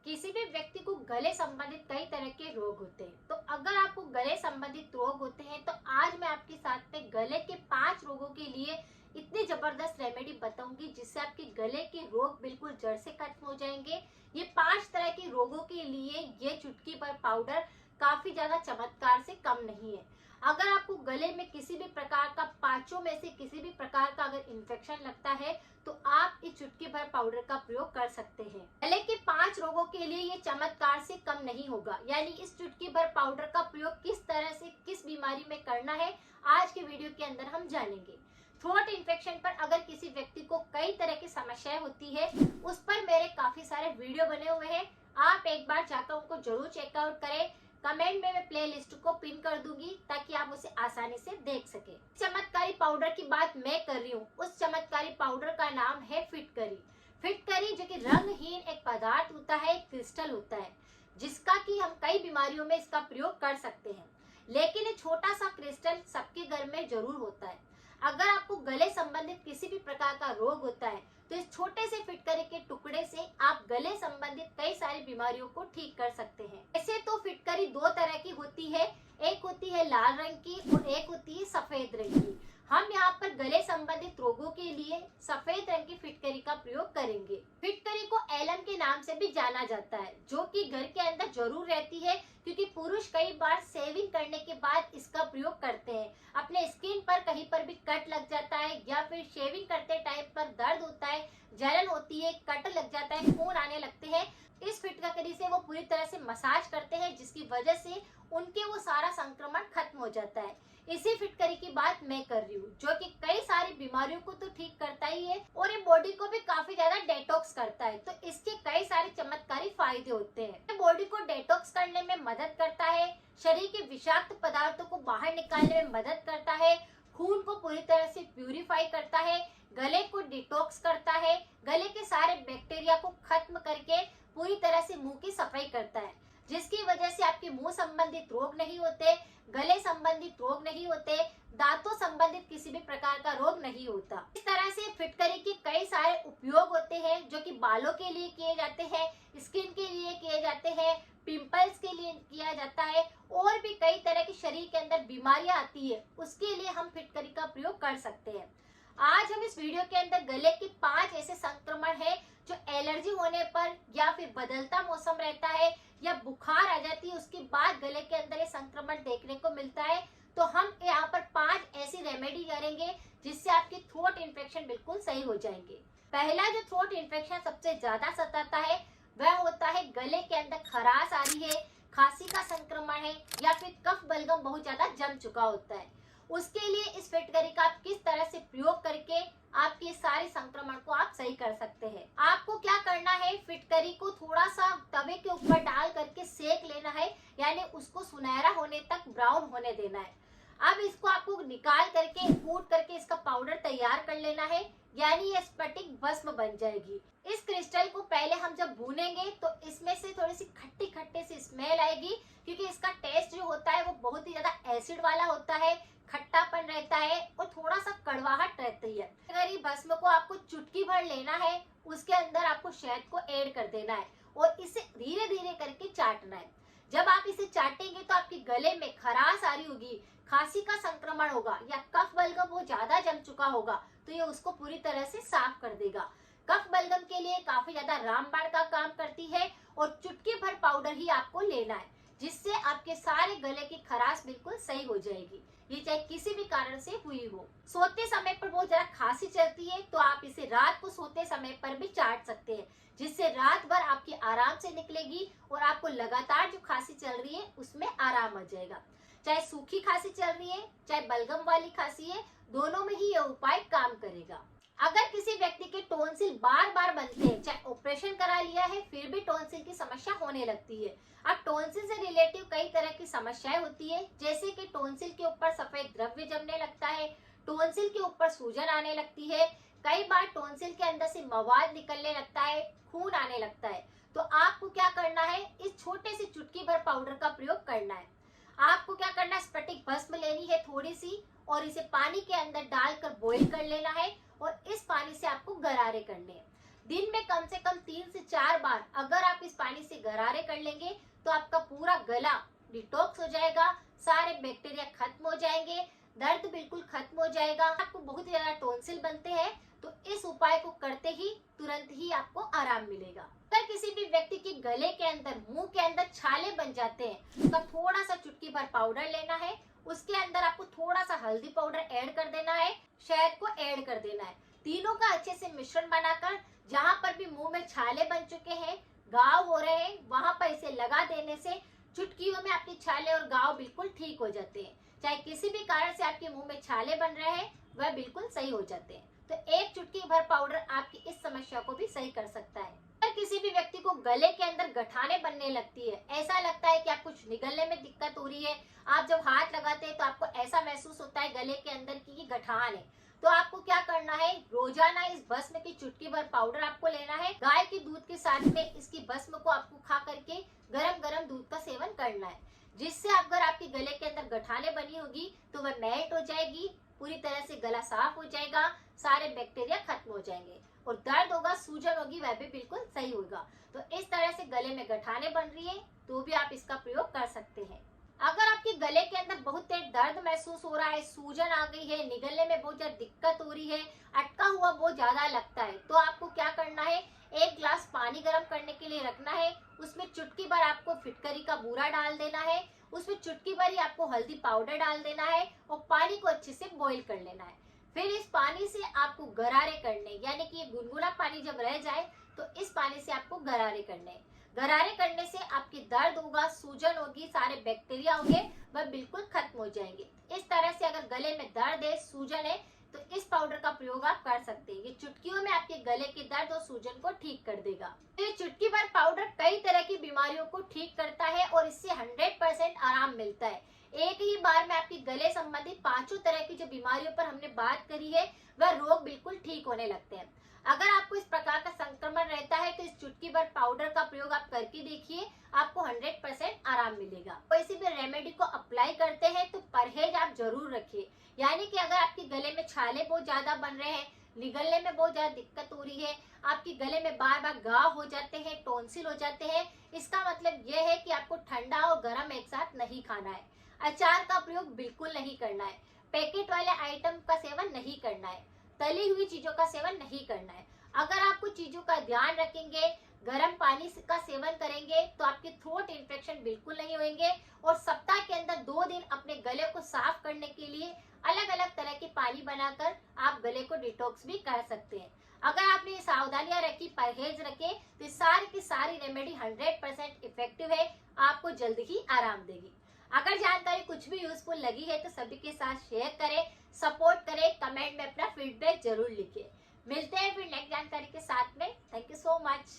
किसी भी व्यक्ति को गले संबंधित कई तरह के रोग होते हैं। तो अगर आपको गले संबंधित रोग होते हैं तो आज मैं आपके साथ में गले के 5 रोगों के लिए इतनी जबरदस्त रेमेडी बताऊंगी जिससे आपके गले के रोग बिल्कुल जड़ से खत्म हो जाएंगे। ये 5 तरह के रोगों के लिए ये चुटकी भर पाउडर काफी ज्यादा चमत्कार से कम नहीं है। अगर आपको गले में किसी भी प्रकार का, पांचों में से किसी भी प्रकार का अगर इन्फेक्शन लगता है तो आप इस चुटकी भर पाउडर का प्रयोग कर सकते हैं। गले के 5 रोगों के लिए ये चमत्कार से कम नहीं होगा। यानी इस चुटकी भर पाउडर का प्रयोग किस तरह से किस बीमारी में करना है आज के वीडियो के अंदर हम जानेंगे। थ्रोट इन्फेक्शन पर अगर किसी व्यक्ति को कई तरह की समस्याएं होती है उस पर मेरे काफी सारे वीडियो बने हुए हैं। आप एक बार जाकर उनको जरूर चेकआउट करें। कमेंट में मैं प्ले लिस्ट को पिन कर दूंगी ताकि आप उसे आसानी से देख सके। चमत्कारी पाउडर की बात मैं कर रही हूँ, उस चमत्कारी पाउडर का नाम है फिटकरी। फिटकरी जो कि रंगहीन एक पदार्थ होता है, एक क्रिस्टल होता है जिसका कि हम कई बीमारियों में इसका प्रयोग कर सकते हैं। लेकिन ये छोटा सा क्रिस्टल सबके घर में जरूर होता है। अगर आपको गले संबंधित किसी भी प्रकार का रोग होता है तो इस छोटे से फिटकरी के टुकड़े से आप गले संबंधित कई सारी बीमारियों को ठीक कर सकते हैं। ऐसे तो फिटकरी 2 तरह की होती है, एक होती है लाल रंग की और एक होती है सफेद रंग की। हम यहाँ पर गले संबंधित रोगों के लिए सफेद रंग की फिटकरी का प्रयोग करेंगे। फिटकरी को एलम के नाम से भी जाना जाता है, जो कि घर के अंदर जरूर रहती है क्योंकि पुरुष कई बार सेविंग करने के बाद इसका प्रयोग करते हैं। अपने स्किन पर कहीं पर भी कट लग जाता है या फिर शेविंग करते टाइम पर दर्द होता है, जलन होती है, कट लग जाता है, खून आने लगते हैं, इस फिटकरी से वो पूरी तरह से मसाज करते हैं जिसकी वजह से उनके वो सारा संक्रमण खत्म हो जाता है। इसी फिटकरी की बात मैं कर रही हूँ जो कि कई सारी बीमारियों को तो ठीक करता ही है और ये बॉडी को भी काफी ज्यादा डेटॉक्स करता है। तो इसके कई सारे चमत्कारी फायदे होते हैं। ये बॉडी को डेटॉक्स करने में मदद करता है, शरीर के विषाक्त पदार्थों को बाहर निकालने में मदद करता है, खून को पूरी तरह से प्यूरिफाई करता है, गले को डिटॉक्स करता है, गले के सारे बैक्टीरिया को खत्म करके पूरी तरह से मुंह की सफाई करता है जिसकी वजह से आपके मुंह संबंधित रोग नहीं होते, गले संबंधित रोग नहीं होते, दांतों संबंधित किसी भी प्रकार का रोग नहीं होता। इस तरह से फिटकरी के कई सारे उपयोग होते हैं जो कि बालों के लिए किए जाते हैं, स्किन के लिए किए जाते हैं, पिंपल्स के लिए किया जाता है और भी कई तरह की शरीर के अंदर बीमारियां आती है उसके लिए हम फिटकरी का प्रयोग कर सकते हैं। आज हम इस वीडियो के अंदर गले के 5 ऐसे संक्रमण है जो एलर्जी होने पर या फिर बदलता मौसम रहता है या बुखार आ जाती है उसके बाद गले के अंदर ये संक्रमण देखने को मिलता है। तो हम यहाँ पर 5 ऐसी रेमेडी करेंगे जिससे आपकी थ्रोट इन्फेक्शन बिल्कुल सही हो जाएंगे। पहला जो थ्रोट इन्फेक्शन सबसे ज्यादा सताता है वह होता है गले के अंदर खराश आ रही है, खांसी का संक्रमण है या फिर कफ बलगम बहुत ज्यादा जम चुका होता है। उसके लिए इस फिटकरी का आप किस तरह से प्रयोग करके आपके सारे संक्रमण को आप सही कर सकते हैं। आपको क्या करना है, फिटकरी को थोड़ा सा तवे के ऊपर डाल करके सेक लेना है, यानी उसको सुनहरा होने तक ब्राउन होने देना है। अब इसको आपको निकाल करके कूट करके इसका पाउडर तैयार कर लेना है, यानी ये स्फटिक भस्म बन जाएगी। इस क्रिस्टल को पहले हम जब भूनेंगे तो इसमें से थोड़ी सी खट्टी खट्टी सी स्मेल आएगी क्योंकि इसका टेस्ट जो होता है वो बहुत ही ज्यादा एसिड वाला होता है, खट्टापन रहता है और थोड़ा सा कड़वाहट रहती है। अगर ये भस्म को आपको चुटकी भर लेना है, उसके अंदर आपको शहद को ऐड कर देना है और इसे धीरे धीरे करके चाटना है। जब आप इसे चाटेंगे तो आपके गले में खराश आ रही होगी, खांसी का संक्रमण होगा या कफ बलगम वो ज्यादा जम चुका होगा तो ये उसको पूरी तरह से साफ कर देगा। कफ बलगम के लिए काफी ज्यादा रामबाण का काम करती है और चुटकी भर पाउडर ही आपको लेना है जिससे आपके सारे गले की खराश बिल्कुल सही हो जाएगी, ये चाहे किसी भी कारण से हुई हो। सोते समय पर बहुत ज्यादा खांसी चलती है तो आप इसे रात को सोते समय पर भी चाट सकते हैं जिससे रात भर आपकी आराम से निकलेगी और आपको लगातार जो खांसी चल रही है उसमें आराम आ जाएगा। चाहे सूखी खांसी चल रही है चाहे बलगम वाली खांसी है, दोनों में ही यह उपाय काम करेगा। अगर किसी व्यक्ति के टॉन्सिल बार बार बनते हैं, चाहे ऑपरेशन करा लिया है फिर भी टॉन्सिल की समस्या होने लगती है। अब टॉन्सिल से रिलेटिव कई तरह की समस्याएं होती है जैसे कि टॉन्सिल के ऊपर सफेद द्रव्य जमने लगता है, टॉन्सिल के ऊपर सूजन आने लगती है, कई बार टॉन्सिल के अंदर से मवाद निकलने लगता है, खून आने लगता है। तो आपको क्या करना है, इस छोटे से चुटकी भर पाउडर का प्रयोग करना है। आपको क्या करना है, स्फटिक भस्म लेनी है थोड़ी सी और इसे पानी के अंदर डालकर बॉईल कर लेना है और इस पानी से आपको गरारे करने हैं। दिन में कम से कम 3 से 4 बार अगर आप इस पानी से गरारे कर लेंगे तो आपका पूरा गला डिटॉक्स हो जाएगा, सारे बैक्टीरिया खत्म हो जाएंगे, दर्द बिल्कुल खत्म हो जाएगा। आपको बहुत ज्यादा टॉन्सिल बनते हैं तो इस उपाय को करते ही तुरंत ही आपको आराम मिलेगा। अगर किसी भी व्यक्ति के गले के अंदर, मुंह के अंदर छाले बन जाते हैं तो थोड़ा सा चुटकी भर पाउडर लेना है, उसके अंदर आपको थोड़ा सा हल्दी पाउडर ऐड कर देना है, शहद को ऐड कर देना है। तीनों का अच्छे से मिश्रण बनाकर जहाँ पर भी मुंह में छाले बन चुके हैं, घाव हो रहे हैं, वहां पर इसे लगा देने से चुटकियों में आपके छाले और घाव बिल्कुल ठीक हो जाते हैं। चाहे किसी भी कारण से आपके मुंह में छाले बन रहे हैं वह बिल्कुल सही हो जाते हैं। तो एक चुटकी भर पाउडर आपकी इस समस्या को भी सही कर सकता है। अगर किसी भी व्यक्ति को गले के अंदर गठाने बनने लगती है, ऐसा लगता है कि आप कुछ निगलने में दिक्कत हो रही है, आप जब हाथ लगाते हैं तो आपको ऐसा महसूस होता है गले के अंदर की ये गठान है, तो आपको क्या करना है, रोजाना इस भस्म की चुटकी भर पाउडर आपको लेना है। गाय के दूध के साथ में इसकी भस्म को आपको खा करके गरम गरम दूध का सेवन करना है, जिससे अगर आपके गले के अंदर गठाने बनी होगी तो वह मेल्ट हो जाएगी, पूरी तरह से गला साफ हो जाएगा, सारे बैक्टीरिया खत्म हो जाएंगे और दर्द होगा, सूजन होगी, वह भी बिल्कुल सही होगा। तो इस तरह से गले में गठाने बन रही है तो भी आप इसका प्रयोग कर सकते हैं। अगर आपके गले के अंदर बहुत तेज दर्द महसूस हो रहा है, सूजन आ गई है, निगलने में बहुत ज्यादा दिक्कत हो रही है, अटका हुआ बहुत ज्यादा लगता है, तो आपको क्या करना है, एक गिलास पानी गर्म करने के लिए रखना है, उसमें चुटकी भर आपको फिटकरी का बूरा डाल देना है, उसमें चुटकी भर ही आपको हल्दी पाउडर डाल देना है और पानी को अच्छे से बॉईल कर लेना है। फिर इस पानी से आपको गरारे करने, यानी कि ये गुनगुना पानी जब रह जाए तो इस पानी से आपको गरारे करने। गरारे करने से आपकी दर्द होगा, सूजन होगी, सारे बैक्टीरिया होंगे वह बिल्कुल खत्म हो जाएंगे। इस तरह से अगर गले में दर्द है, सूजन है, तो इस पाउडर का प्रयोग आप कर सकते हैं। ये चुटकियों में आपके गले के दर्द और सूजन को ठीक कर देगा। तो ये चुटकी भर पाउडर कई तरह की बीमारियों को ठीक करता है और इससे 100% आराम मिलता है। एक ही बार में आपकी गले संबंधित 5 तरह की जो बीमारियों पर हमने बात करी है वह रोग बिल्कुल ठीक होने लगते हैं। अगर आपको इस प्रकार का संक्रमण रहता है तो इस चुटकी भर पाउडर का प्रयोग आप करके देखिए, आपको 100% आराम मिलेगा। किसी भी रेमेडी को अप्लाई करते हैं तो परहेज आप जरूर रखिए, यानी कि अगर आपके गले में छाले बहुत ज्यादा बन रहे हैं, निगलने में बहुत ज्यादा दिक्कत हो रही है, आपके गले में बार बार घाव हो जाते हैं, टॉन्सिल हो जाते हैं, इसका मतलब यह है कि आपको ठंडा और गर्म एक साथ नहीं खाना है, अचार का प्रयोग बिल्कुल नहीं करना है, पैकेट वाले आइटम का सेवन नहीं करना है, तली हुई चीजों का सेवन नहीं करना है। अगर आप कुछ चीजों का ध्यान रखेंगे, गर्म पानी का सेवन करेंगे तो आपके थ्रोट इन्फेक्शन बिल्कुल नहीं होंगे और सप्ताह के अंदर 2 दिन अपने गले को साफ करने के लिए अलग अलग तरह के पानी बनाकर आप गले को डिटॉक्स भी कर सकते हैं। अगर आपने ये सावधानियां रखी, परहेज रखे, तो सारी की सारी रेमेडी 100% इफेक्टिव है, आपको जल्द ही आराम देगी। अगर जानकारी कुछ भी यूजफुल लगी है तो सभी के साथ शेयर करें, सपोर्ट करें, कमेंट में अपना फीडबैक जरूर लिखिए। मिलते हैं फिर नेक्स्ट जानकारी के साथ में। Thank you so much.